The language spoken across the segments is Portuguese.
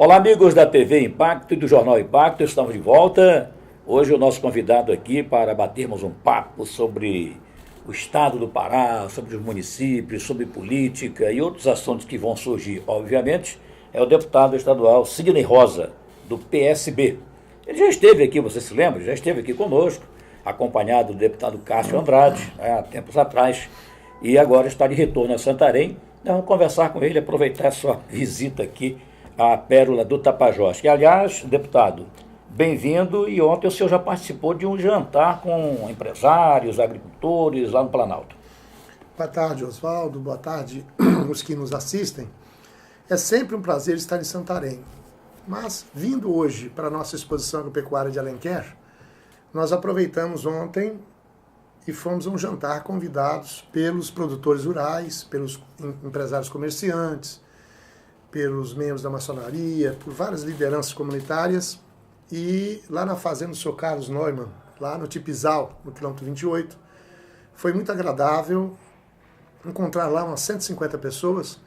Olá, amigos da TV Impacto e do Jornal Impacto, estamos de volta. Hoje o nosso convidado aqui para batermos um papo sobre o estado do Pará, sobre os municípios, sobre política e outros assuntos que vão surgir, obviamente, é o deputado estadual Sidney Rosa, do PSB. Ele já esteve aqui, você se lembra? Já esteve aqui conosco, acompanhado do deputado Cássio Andrade, há tempos atrás, e agora está de retorno a Santarém. Nós vamos conversar com ele, aproveitar a sua visita aqui à Pérola do Tapajós. Que, aliás, deputado, bem-vindo, e ontem o senhor já participou de um jantar com empresários, agricultores lá no Planalto. Boa tarde, Oswaldo, boa tarde os que nos assistem. É sempre um prazer estar em Santarém, mas vindo hoje para a nossa exposição agropecuária de Alenquer, nós aproveitamos ontem e fomos a um jantar convidados pelos produtores rurais, pelos empresários comerciantes, pelos membros da maçonaria, por várias lideranças comunitárias, e lá na fazenda do Sr. Carlos Neumann, lá no Tipizal, no quilômetro 28, foi muito agradável encontrar lá umas 150 pessoas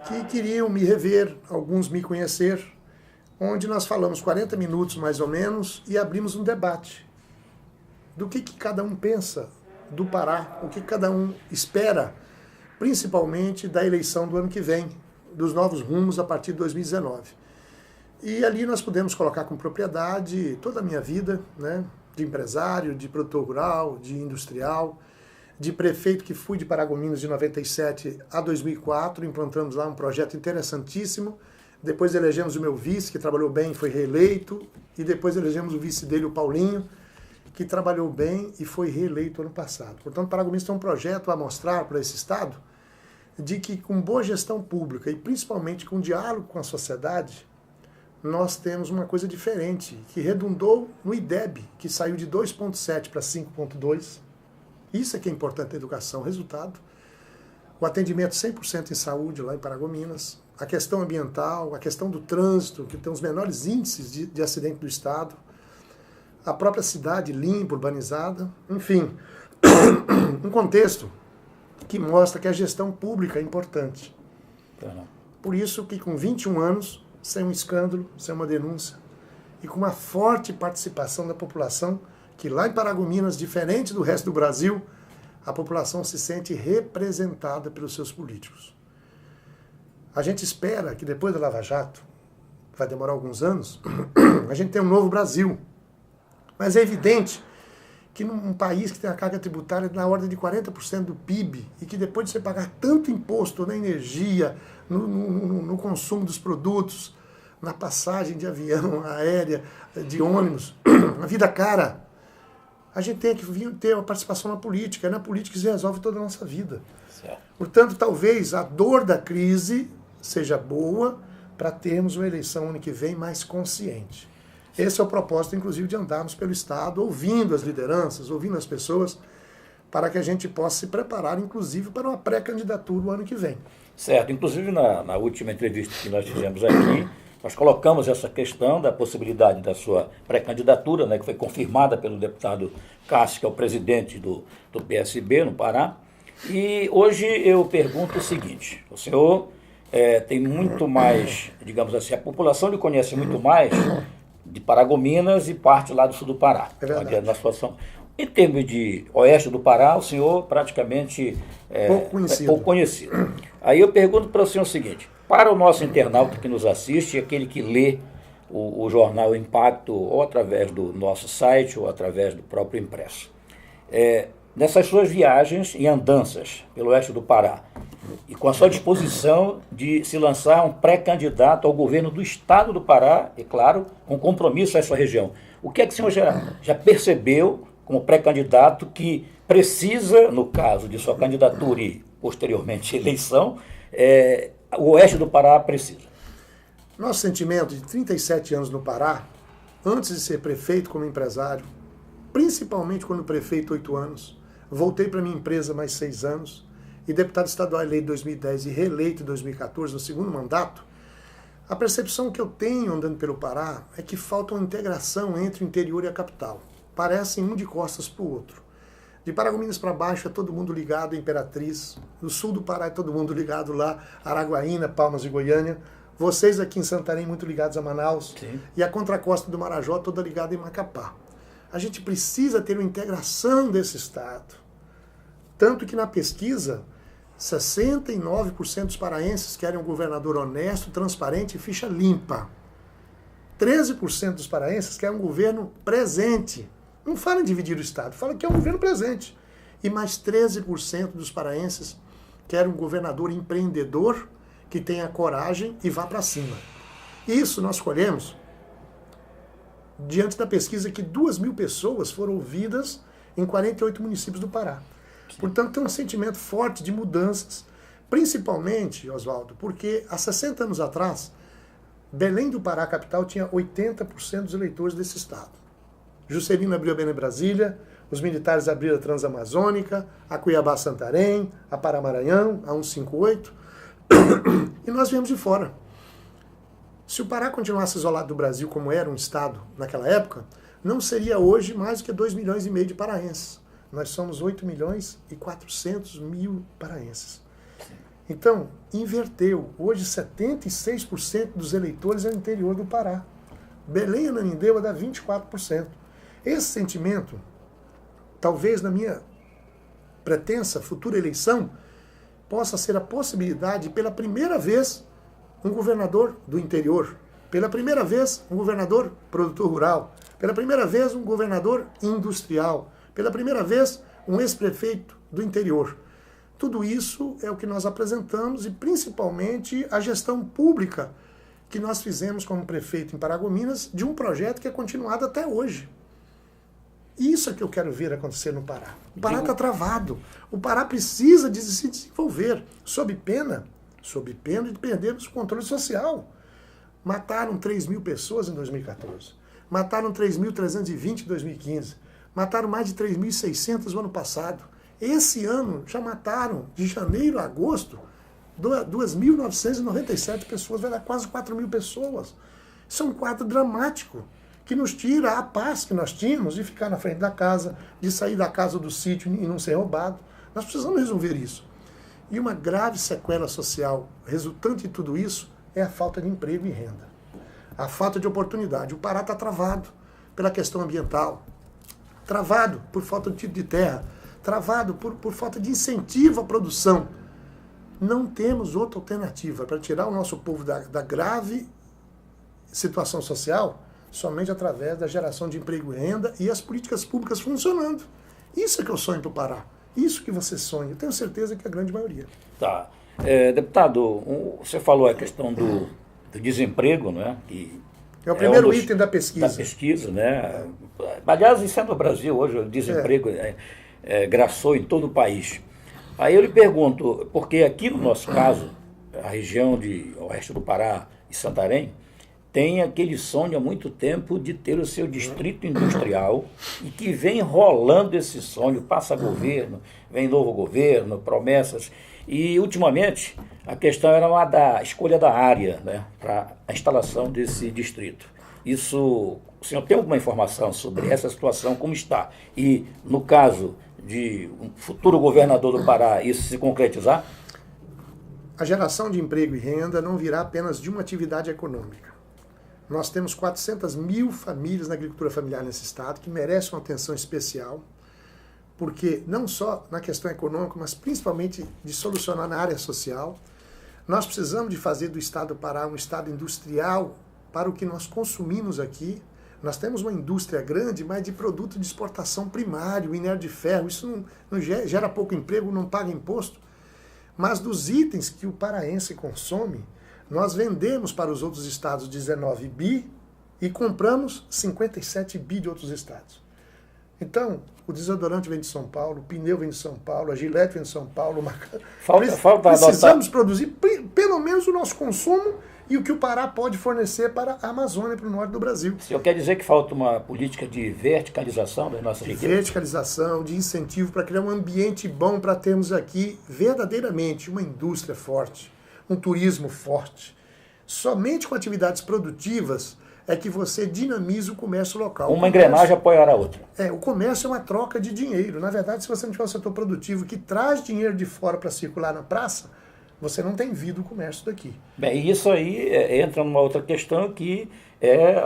que queriam me rever, alguns me conhecer, onde nós falamos 40 minutos mais ou menos e abrimos um debate do que cada um pensa do Pará, o que cada um espera, principalmente da eleição do ano que vem, dos novos rumos a partir de 2019. E ali nós pudemos colocar com propriedade toda a minha vida, né, de empresário, de produtor rural, de industrial, de prefeito que fui de Paragominas de 97 a 2004, implantamos lá um projeto interessantíssimo, depois elegemos o meu vice, que trabalhou bem e foi reeleito, e depois elegemos o vice dele, o Paulinho, que trabalhou bem e foi reeleito ano passado. Portanto, Paragominas tem um projeto a mostrar para esse estado de que com boa gestão pública e principalmente com diálogo com a sociedade, nós temos uma coisa diferente, que redundou no IDEB, que saiu de 2,7 para 5,2. Isso é que é importante na educação. Resultado, o atendimento 100% em saúde lá em Paragominas, a questão ambiental, a questão do trânsito, que tem os menores índices de acidente do estado, a própria cidade limpa, urbanizada, enfim, um contexto que mostra que a gestão pública é importante. Por isso que com 21 anos, sem um escândalo, sem uma denúncia, e com uma forte participação da população, que lá em Paragominas, diferente do resto do Brasil, a população se sente representada pelos seus políticos. A gente espera que depois da Lava Jato, vai demorar alguns anos, a gente tenha um novo Brasil. Mas é evidente que num país que tem a carga tributária na ordem de 40% do PIB, e que depois de você pagar tanto imposto na energia, no consumo dos produtos, na passagem de avião, aérea, de ônibus, a vida cara, a gente tem que ter uma participação na política. É na política que se resolve toda a nossa vida. Certo. Portanto, talvez a dor da crise seja boa para termos uma eleição ano que vem mais consciente. Esse é o propósito, inclusive, de andarmos pelo Estado, ouvindo as lideranças, ouvindo as pessoas, para que a gente possa se preparar, inclusive, para uma pré-candidatura o ano que vem. Certo. Inclusive, na última entrevista que nós fizemos aqui, nós colocamos essa questão da possibilidade da sua pré-candidatura, né, que foi confirmada pelo deputado Cássio, que é o presidente do PSB no Pará. E hoje eu pergunto o seguinte: o senhor tem muito mais, digamos assim, a população lhe conhece muito mais de Paragominas e parte lá do sul do Pará. É verdade. Na situação. Em termos de oeste do Pará, o senhor praticamente pouco conhecido. Aí eu pergunto para o senhor o seguinte: para o nosso internauta que nos assiste, aquele que lê o jornal Impacto, ou através do nosso site, ou através do próprio impresso, nessas suas viagens e andanças pelo oeste do Pará, e com a sua disposição de se lançar um pré-candidato ao governo do estado do Pará, e claro, com compromisso a essa região, o que é que o senhor já percebeu como pré-candidato que precisa, no caso de sua candidatura e posteriormente eleição, o oeste do Pará precisa? Nosso sentimento de 37 anos no Pará, antes de ser prefeito como empresário, principalmente quando prefeito 8 anos, voltei para minha empresa mais 6 anos, e deputado estadual eleito em 2010 e reeleito em 2014, no segundo mandato, a percepção que eu tenho andando pelo Pará é que falta uma integração entre o interior e a capital. Parecem um de costas para o outro. De Paragominas para baixo é todo mundo ligado à Imperatriz, no sul do Pará é todo mundo ligado lá, Araguaína, Palmas e Goiânia, vocês aqui em Santarém muito ligados a Manaus, Sim. e a contracosta do Marajó toda ligada em Macapá. A gente precisa ter uma integração desse estado. Tanto que na pesquisa, 69% dos paraenses querem um governador honesto, transparente e ficha limpa. 13% dos paraenses querem um governo presente. Não fala em dividir o estado, fala que é um governo presente. E mais 13% dos paraenses querem um governador empreendedor que tenha coragem e vá para cima. Isso nós colhemos diante da pesquisa que 2.000 pessoas foram ouvidas em 48 municípios do Pará. Sim. Portanto, tem um sentimento forte de mudanças, principalmente, Oswaldo, porque há 60 anos atrás, Belém do Pará, capital, tinha 80% dos eleitores desse estado. Juscelino abriu a Belém Brasília, os militares abriram a Transamazônica, a Cuiabá-Santarém, a Pará-Maranhão, a 158, e nós viemos de fora. Se o Pará continuasse isolado do Brasil como era um estado naquela época, não seria hoje mais do que 2,5 milhões de paraenses. Nós somos 8.400.000 paraenses. Então, inverteu. Hoje, 76% dos eleitores é no interior do Pará. Belém e Ananindeua dá 24%. Esse sentimento, talvez na minha pretensa futura eleição, possa ser a possibilidade, pela primeira vez, um governador do interior, pela primeira vez, um governador produtor rural, pela primeira vez, um governador industrial, pela primeira vez, um ex-prefeito do interior. Tudo isso é o que nós apresentamos e, principalmente, a gestão pública que nós fizemos como prefeito em Paragominas de um projeto que é continuado até hoje. Isso é que eu quero ver acontecer no Pará. O Pará está travado. O Pará precisa de se desenvolver, sob pena de perdermos o controle social. Mataram 3.000 pessoas em 2014. Mataram 3.320 em 2015. Mataram mais de 3.600 no ano passado. Esse ano já mataram, de janeiro a agosto, 2.997 pessoas, vai dar quase 4.000 pessoas. Isso é um quadro dramático, que nos tira a paz que nós tínhamos de ficar na frente da casa, de sair da casa do sítio e não ser roubado. Nós precisamos resolver isso. E uma grave sequela social resultante de tudo isso é a falta de emprego e renda. A falta de oportunidade. O Pará está travado pela questão ambiental, travado por falta de tipo de terra, travado por falta de incentivo à produção. Não temos outra alternativa para tirar o nosso povo da grave situação social somente através da geração de emprego e renda e as políticas públicas funcionando. Isso é que eu sonho para o Pará. Isso que você sonha. Eu tenho certeza que é a grande maioria. Tá. Deputado, você falou a questão do desemprego, né? Que é o primeiro item da pesquisa. Da pesquisa, né? Aliás, isso é no Brasil hoje, o desemprego graçou em todo o país. Aí eu lhe pergunto, porque aqui no nosso caso, a região de oeste do Pará e Santarém, tem aquele sonho há muito tempo de ter o seu distrito industrial e que vem rolando esse sonho, passa governo, vem novo governo, promessas. E, ultimamente, a questão era uma da escolha da área, né, para a instalação desse distrito. Isso, o senhor tem alguma informação sobre essa situação, como está? E, no caso de um futuro governador do Pará, isso se concretizar? A geração de emprego e renda não virá apenas de uma atividade econômica. Nós temos 400.000 famílias na agricultura familiar nesse estado que merecem uma atenção especial, porque não só na questão econômica, mas principalmente de solucionar na área social. Nós precisamos de fazer do estado do Pará um estado industrial para o que nós consumimos aqui. Nós temos uma indústria grande, mas de produto de exportação primário, minério de ferro. Isso não gera pouco emprego, não paga imposto. Mas dos itens que o paraense consome, nós vendemos para os outros estados 19 bi e compramos 57 bi de outros estados. Então, o desodorante vem de São Paulo, o pneu vem de São Paulo, a Gillette vem de São Paulo. Precisamos produzir pelo menos o nosso consumo e o que o Pará pode fornecer para a Amazônia, para o norte do Brasil. O senhor quer dizer que falta uma política de verticalização das nossas riquezas? Verticalização, de incentivo para criar um ambiente bom para termos aqui verdadeiramente uma indústria forte, um turismo forte. Somente com atividades produtivas é que você dinamiza o comércio local. Uma engrenagem apoiará a outra. O comércio é uma troca de dinheiro. Na verdade, se você não tiver um setor produtivo que traz dinheiro de fora para circular na praça, você não tem vida o comércio daqui. Bem, isso aí entra numa outra questão que é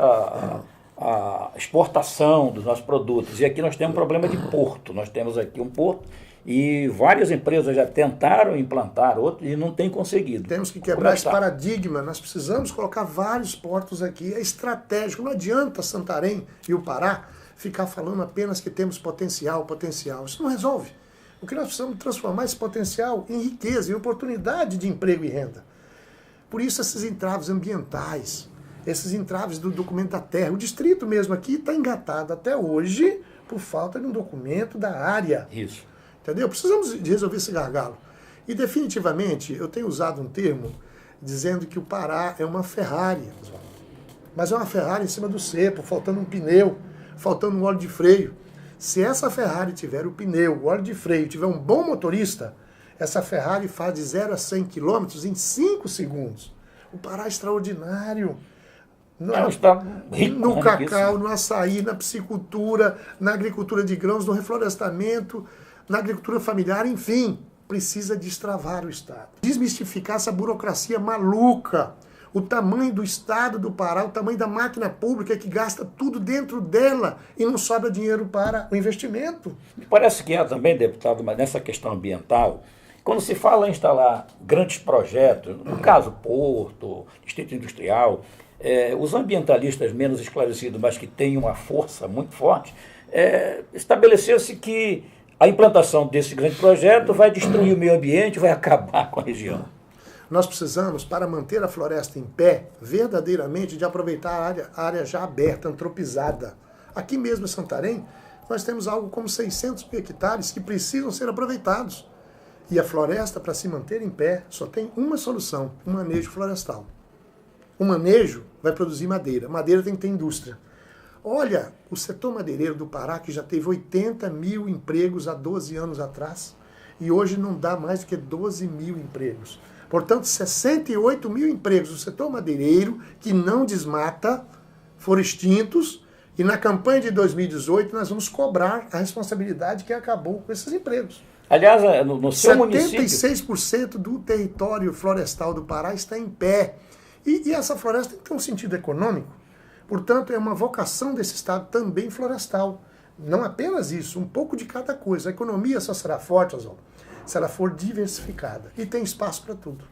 a exportação dos nossos produtos. E aqui nós temos um problema de porto. Nós temos aqui um porto e várias empresas já tentaram implantar outro e não têm conseguido. Temos que quebrar esse paradigma. Nós precisamos colocar vários portos aqui. É estratégico. Não adianta Santarém e o Pará ficar falando apenas que temos potencial. Isso não resolve. O que nós precisamos transformar esse potencial em riqueza, em oportunidade de emprego e renda. Por isso esses entraves ambientais, esses entraves do documento da terra. O distrito mesmo aqui está engatado até hoje por falta de um documento da área. Isso. Entendeu? Precisamos de resolver esse gargalo. E definitivamente eu tenho usado um termo dizendo que o Pará é uma Ferrari. Mas é uma Ferrari em cima do cepo, faltando um pneu, faltando um óleo de freio. Se essa Ferrari tiver o pneu, o óleo de freio, tiver um bom motorista, essa Ferrari faz de 0 a 100 km em 5 segundos. O Pará é extraordinário. No cacau, no açaí, na piscicultura, na agricultura de grãos, no reflorestamento, na agricultura familiar, enfim, precisa destravar o Estado. Desmistificar essa burocracia maluca. O tamanho do Estado do Pará, o tamanho da máquina pública que gasta tudo dentro dela e não sobra dinheiro para o investimento. Parece que há também, deputado, mas nessa questão ambiental, quando se fala em instalar grandes projetos, no caso Porto, Distrito Industrial, os ambientalistas menos esclarecidos, mas que têm uma força muito forte, estabeleceu-se que a implantação desse grande projeto vai destruir o meio ambiente, vai acabar com a região. Nós precisamos, para manter a floresta em pé, verdadeiramente de aproveitar a área já aberta, antropizada. Aqui mesmo em Santarém, nós temos algo como 600 hectares que precisam ser aproveitados. E a floresta, para se manter em pé, só tem uma solução, o manejo florestal. O manejo vai produzir madeira. Madeira tem que ter indústria. Olha, o setor madeireiro do Pará, que já teve 80 mil empregos há 12 anos atrás, e hoje não dá mais do que 12 mil empregos. Portanto, 68 mil empregos do setor madeireiro, que não desmata, foram extintos, e na campanha de 2018 nós vamos cobrar a responsabilidade que acabou com esses empregos. Aliás, no seu município... 76% do território florestal do Pará está em pé. E essa floresta tem que ter um sentido econômico. Portanto, é uma vocação desse Estado também florestal. Não apenas isso, um pouco de cada coisa. A economia só será forte, Oswaldo, se ela for diversificada. E tem espaço para tudo.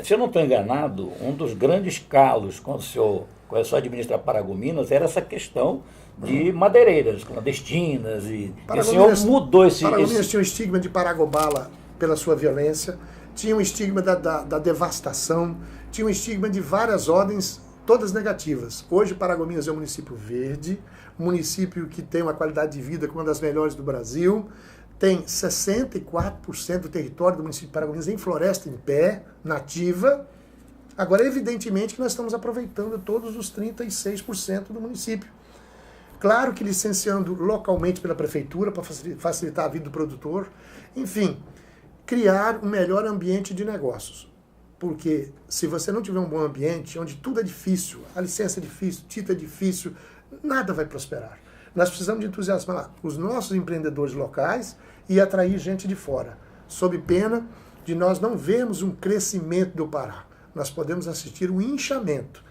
Se eu não estou enganado, um dos grandes calos quando o senhor começou a administrar Paragominas era essa questão de madeireiras clandestinas. E o senhor mudou esse... Paragominas tinha o estigma de Paragobala pela sua violência, tinha um estigma da devastação, tinha um estigma de várias ordens, todas negativas. Hoje Paragominas é um município verde, um município que tem uma qualidade de vida como uma das melhores do Brasil, tem 64% do território do município de Paragominas em floresta em pé, nativa. Agora, evidentemente que nós estamos aproveitando todos os 36% do município. Claro que licenciando localmente pela prefeitura para facilitar a vida do produtor. Enfim, criar um melhor ambiente de negócios. Porque se você não tiver um bom ambiente, onde tudo é difícil, a licença é difícil, o título é difícil, nada vai prosperar. Nós precisamos de entusiasmar os nossos empreendedores locais e atrair gente de fora, sob pena de nós não vermos um crescimento do Pará. Nós podemos assistir um inchamento.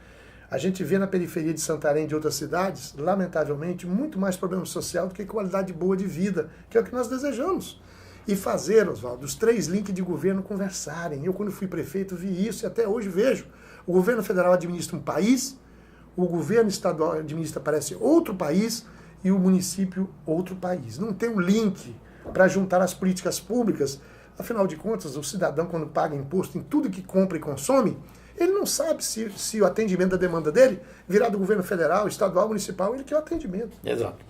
A gente vê na periferia de Santarém e de outras cidades, lamentavelmente, muito mais problema social do que qualidade boa de vida, que é o que nós desejamos. E fazer, Oswaldo, os 3 links de governo conversarem. Eu, quando fui prefeito, vi isso e até hoje vejo. O governo federal administra um país, o governo estadual administra, parece, outro país, e o município, outro país. Não tem um link para juntar as políticas públicas. Afinal de contas, o cidadão, quando paga imposto em tudo que compra e consome, ele não sabe se o atendimento da demanda dele virá do governo federal, estadual, municipal, ele quer o atendimento. Exato.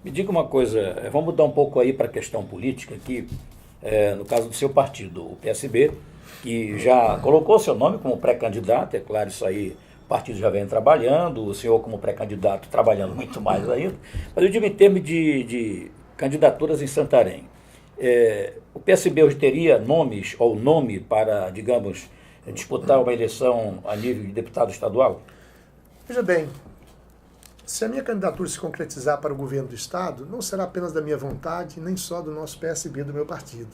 Me diga uma coisa, vamos mudar um pouco aí para a questão política aqui, no caso do seu partido, o PSB, que já colocou seu nome como pré-candidato, é claro, isso aí o partido já vem trabalhando, o senhor como pré-candidato trabalhando muito mais ainda, mas eu digo em termos de candidaturas em Santarém. O PSB hoje teria nomes ou nome para, digamos, disputar uma eleição a nível de deputado estadual? Veja bem, se a minha candidatura se concretizar para o governo do Estado, não será apenas da minha vontade, nem só do nosso PSB, do meu partido.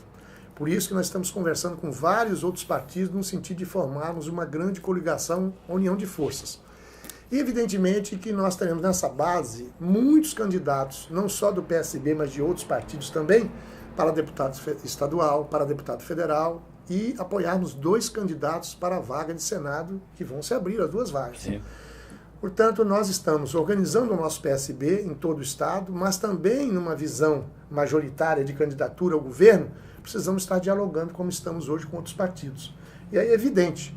Por isso que nós estamos conversando com vários outros partidos no sentido de formarmos uma grande coligação, uma união de forças. E evidentemente que nós teremos nessa base muitos candidatos, não só do PSB, mas de outros partidos também, para deputado estadual, para deputado federal, e apoiarmos 2 candidatos para a vaga de Senado, que vão se abrir as 2 vagas. Sim. Portanto, nós estamos organizando o nosso PSB em todo o Estado, mas também numa visão majoritária de candidatura ao governo, precisamos estar dialogando como estamos hoje com outros partidos. E aí é evidente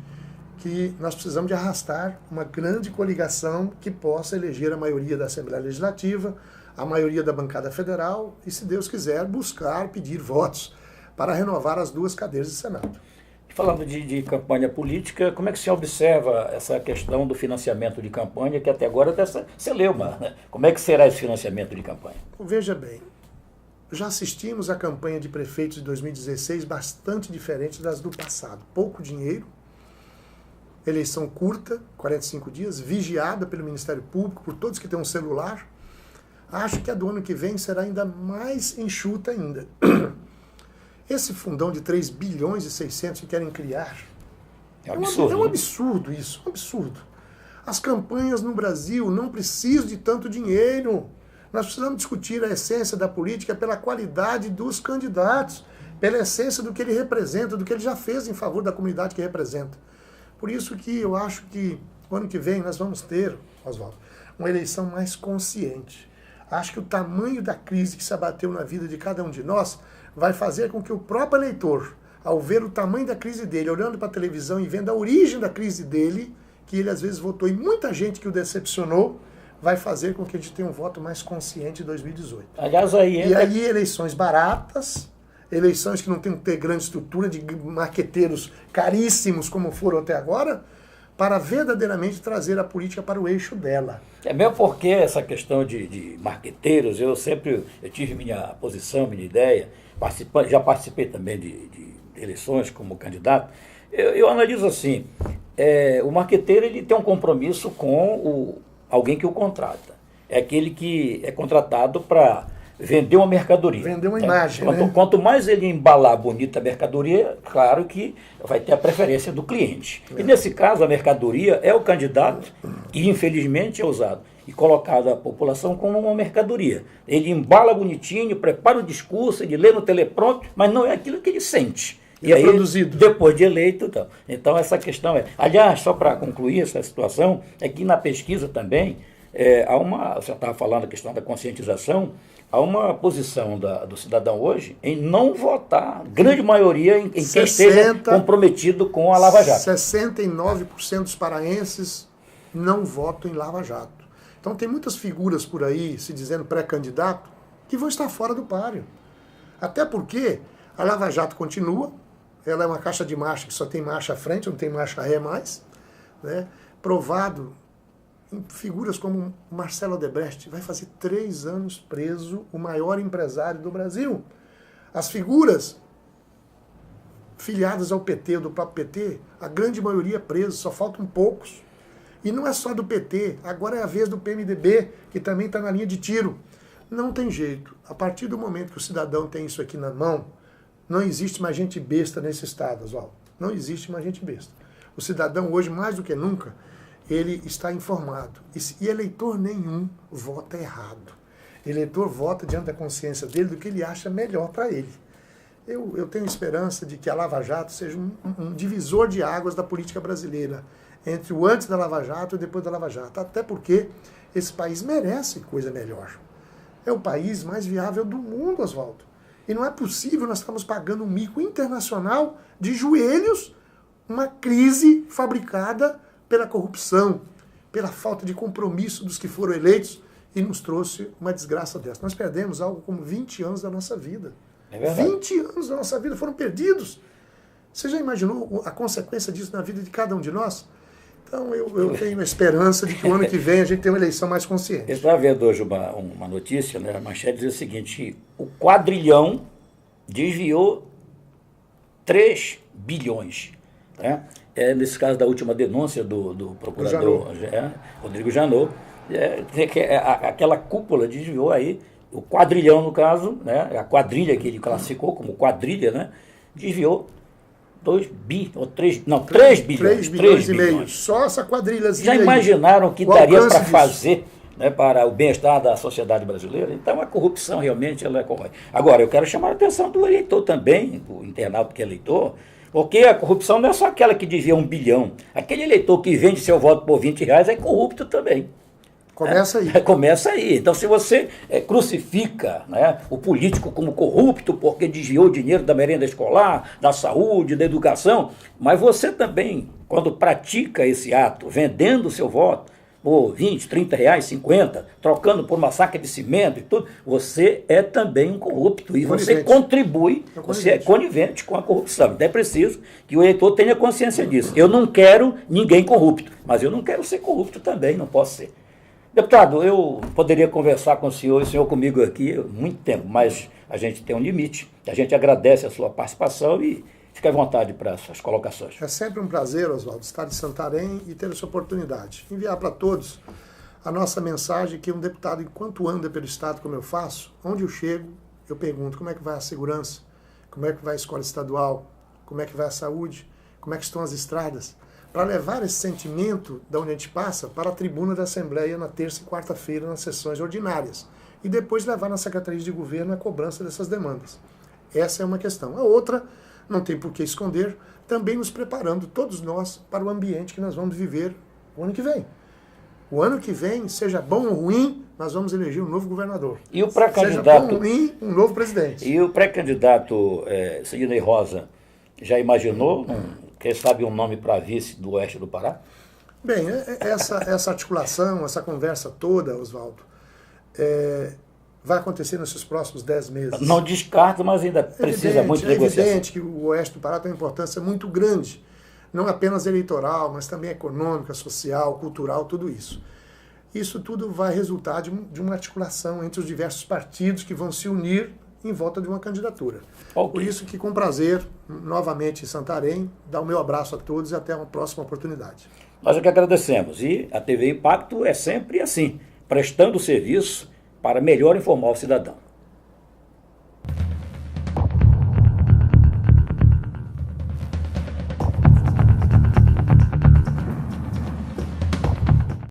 que nós precisamos de arrastar uma grande coligação que possa eleger a maioria da Assembleia Legislativa, a maioria da bancada federal e, se Deus quiser, buscar, pedir votos para renovar as 2 cadeiras de Senado. Falando de campanha política, como é que se observa essa questão do financiamento de campanha, que até agora você leu, né? Como é que será esse financiamento de campanha? Veja bem, já assistimos à campanha de prefeitos de 2016 bastante diferente das do passado. Pouco dinheiro, eleição curta, 45 dias, vigiada pelo Ministério Público, por todos que têm um celular. Acho que a do ano que vem será ainda mais enxuta ainda. Esse fundão de 3 bilhões e 600 que querem criar, é absurdo, é um absurdo isso, um absurdo. As campanhas no Brasil não precisam de tanto dinheiro. Nós precisamos discutir a essência da política pela qualidade dos candidatos, pela essência do que ele representa, do que ele já fez em favor da comunidade que representa. Por isso que eu acho que o ano que vem nós vamos ter, Oswaldo, uma eleição mais consciente. Acho que o tamanho da crise que se abateu na vida de cada um de nós vai fazer com que o próprio eleitor, ao ver o tamanho da crise dele, olhando para a televisão e vendo a origem da crise dele, que ele às vezes votou em muita gente que o decepcionou, vai fazer com que a gente tenha um voto mais consciente em 2018. Aliás, aí E aí eleições baratas, eleições que não tem que ter grande estrutura de marqueteiros caríssimos como foram até agora, para verdadeiramente trazer a política para o eixo dela. É mesmo porque essa questão de marqueteiros, eu tive minha posição, minha ideia, já participei também de eleições como candidato. Eu analiso assim, o marqueteiro ele tem um compromisso com alguém que o contrata. É aquele que é contratado para vender uma mercadoria. Vender uma imagem. Quanto mais ele embalar bonita a mercadoria, claro que vai ter a preferência do cliente. E nesse caso, a mercadoria é o candidato que, infelizmente, é usado e colocado à população como uma mercadoria. Ele embala bonitinho, prepara o discurso, ele lê no telepronto, mas não é aquilo que ele sente. E aí, produzido. Depois de eleito, então essa questão é... Aliás, só para concluir essa situação, é que na pesquisa também, você estava falando da questão da conscientização, há uma posição do cidadão hoje em não votar, grande maioria em quem esteja comprometido com a Lava Jato. 69% dos paraenses não votam em Lava Jato. Então tem muitas figuras por aí, se dizendo pré-candidato, que vão estar fora do páreo. Até porque a Lava Jato continua, ela é uma caixa de marcha que só tem marcha à frente, não tem marcha ré mais, né? Provado em figuras como Marcelo Odebrecht, vai fazer 3 anos preso, o maior empresário do Brasil. As figuras filiadas ao PT, do próprio PT, a grande maioria presos, só faltam poucos. E não é só do PT, agora é a vez do PMDB, que também está na linha de tiro. Não tem jeito. A partir do momento que o cidadão tem isso aqui na mão, não existe mais gente besta nesse estado, Oswaldo. Não existe mais gente besta. O cidadão hoje, mais do que nunca, ele está informado. E eleitor nenhum vota errado. Eleitor vota diante da consciência dele do que ele acha melhor para ele. Eu tenho esperança de que a Lava Jato seja um divisor de águas da política brasileira, entre o antes da Lava Jato e depois da Lava Jato. Até porque esse país merece coisa melhor. É o país mais viável do mundo, Oswaldo. E não é possível nós estarmos pagando um mico internacional de joelhos, uma crise fabricada pela corrupção, pela falta de compromisso dos que foram eleitos, e nos trouxe uma desgraça dessa. Nós perdemos algo como 20 anos da nossa vida. É verdade. 20 anos da nossa vida foram perdidos. Você já imaginou a consequência disso na vida de cada um de nós? Então eu tenho a esperança de que o ano que vem a gente tenha uma eleição mais consciente. Eu estava vendo hoje uma notícia, né? A manchete dizia o seguinte: o quadrilhão desviou 3 bilhões. Né? Nesse caso da última denúncia do procurador Rodrigo Janot, aquela cúpula desviou aí, o quadrilhão no caso, né? A quadrilha que ele classificou como quadrilha, né? desviou 3 bilhões. 3 bilhões e meio. Só essa quadrilhazinha. Já imaginaram que daria para fazer, né, para o bem-estar da sociedade brasileira? Então a corrupção realmente ela é corrói. Agora, eu quero chamar a atenção do eleitor também, do internauta que é eleitor, porque a corrupção não é só aquela que desvia 1 bilhão. Aquele eleitor que vende seu voto por R$20 é corrupto também. Começa aí. Começa aí. Então, se você crucifica, né, o político como corrupto porque desviou dinheiro da merenda escolar, da saúde, da educação, mas você também, quando pratica esse ato, vendendo o seu voto por R$20, R$30, 50, trocando por uma saca de cimento e tudo, você é também um corrupto e você contribui, você é conivente com a corrupção. Então é preciso que o eleitor tenha consciência disso. Eu não quero ninguém corrupto, mas eu não quero ser corrupto também, não posso ser. Deputado, eu poderia conversar com o senhor e o senhor comigo aqui há muito tempo, mas a gente tem um limite. A gente agradece a sua participação e fique à vontade para essas colocações. É sempre um prazer, Oswaldo, estar em Santarém e ter essa oportunidade. Enviar para todos a nossa mensagem que um deputado, enquanto anda pelo Estado, como eu faço, onde eu chego, eu pergunto como é que vai a segurança, como é que vai a escola estadual, como é que vai a saúde, como é que estão as estradas, para levar esse sentimento de onde a gente passa para a tribuna da Assembleia na terça e quarta-feira, nas sessões ordinárias, e depois levar na Secretaria de Governo a cobrança dessas demandas. Essa é uma questão. A outra, não tem por que esconder, também nos preparando, todos nós, para o ambiente que nós vamos viver o ano que vem. O ano que vem, seja bom ou ruim, nós vamos eleger um novo governador. E o pré-candidato, seja bom ou ruim, um novo presidente. E o pré-candidato Sidney Rosa já imaginou, quem sabe, um nome para vice do oeste do Pará? Bem, essa articulação, essa conversa toda, Oswaldo, vai acontecer nesses próximos 10 meses. Não descarto, mas ainda precisa muito de negociação. É evidente que o oeste do Pará tem uma importância muito grande, não apenas eleitoral, mas também econômica, social, cultural, tudo isso. Isso tudo vai resultar de uma articulação entre os diversos partidos que vão se unir em volta de uma candidatura. Okay. Por isso que, com prazer, novamente em Santarém, dá o meu abraço a todos e até uma próxima oportunidade. Nós é que agradecemos. E a TV Impacto é sempre assim, prestando serviço para melhor informar o cidadão.